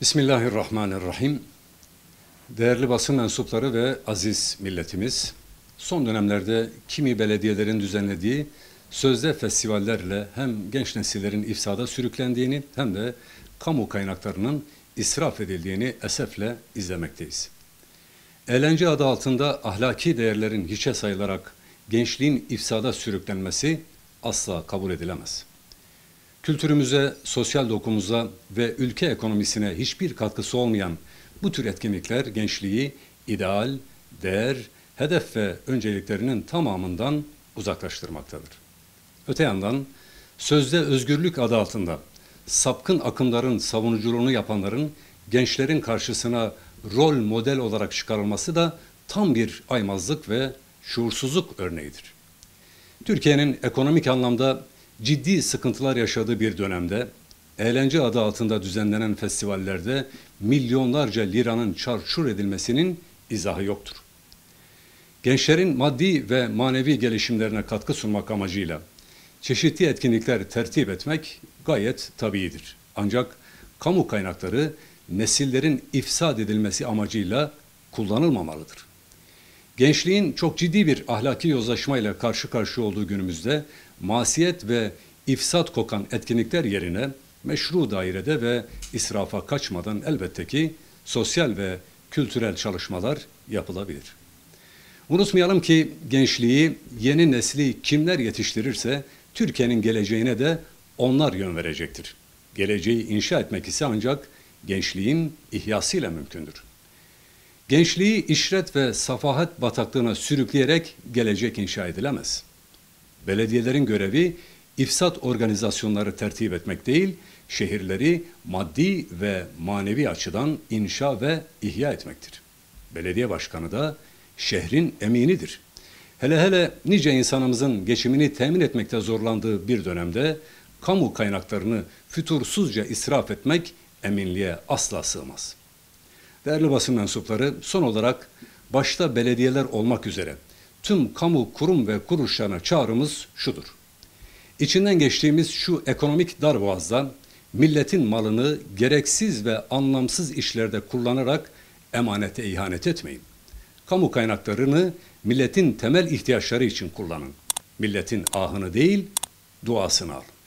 Bismillahirrahmanirrahim. Değerli basın mensupları ve aziz milletimiz, son dönemlerde kimi belediyelerin düzenlediği sözde festivallerle hem genç nesillerin ifsada sürüklendiğini hem de kamu kaynaklarının israf edildiğini esefle izlemekteyiz. Eğlence adı altında ahlaki değerlerin hiçe sayılarak gençliğin ifsada sürüklenmesi asla kabul edilemez. Kültürümüze, sosyal dokumuza ve ülke ekonomisine hiçbir katkısı olmayan bu tür etkinlikler gençliği ideal, değer, hedef ve önceliklerinin tamamından uzaklaştırmaktadır. Öte yandan sözde özgürlük adı altında sapkın akımların savunuculuğunu yapanların gençlerin karşısına rol model olarak çıkarılması da tam bir aymazlık ve şuursuzluk örneğidir. Türkiye'nin ekonomik anlamda ciddi sıkıntılar yaşadığı bir dönemde eğlence adı altında düzenlenen festivallerde milyonlarca liranın çarçur edilmesinin izahı yoktur. Gençlerin maddi ve manevi gelişimlerine katkı sunmak amacıyla çeşitli etkinlikler tertip etmek gayet tabiidir. Ancak kamu kaynakları nesillerin ifsad edilmesi amacıyla kullanılmamalıdır. Gençliğin çok ciddi bir ahlaki yozlaşmayla karşı karşıya olduğu günümüzde masiyet ve ifsat kokan etkinlikler yerine meşru dairede ve israfa kaçmadan elbette ki sosyal ve kültürel çalışmalar yapılabilir. Unutmayalım ki gençliği, yeni nesli kimler yetiştirirse Türkiye'nin geleceğine de onlar yön verecektir. Geleceği inşa etmek ise ancak gençliğin ihyasıyla mümkündür. Gençliği işret ve safahat bataklığına sürükleyerek gelecek inşa edilemez. Belediyelerin görevi ifsat organizasyonları tertip etmek değil, şehirleri maddi ve manevi açıdan inşa ve ihya etmektir. Belediye başkanı da şehrin eminidir. Hele hele nice insanımızın geçimini temin etmekte zorlandığı bir dönemde kamu kaynaklarını fütursuzca israf etmek eminliğe asla sığmaz. Değerli basın mensupları, son olarak başta belediyeler olmak üzere tüm kamu kurum ve kuruluşlarına çağrımız şudur. İçinden geçtiğimiz şu ekonomik darboğazda milletin malını gereksiz ve anlamsız işlerde kullanarak emanete ihanet etmeyin. Kamu kaynaklarını milletin temel ihtiyaçları için kullanın. Milletin ahını değil, duasını alın.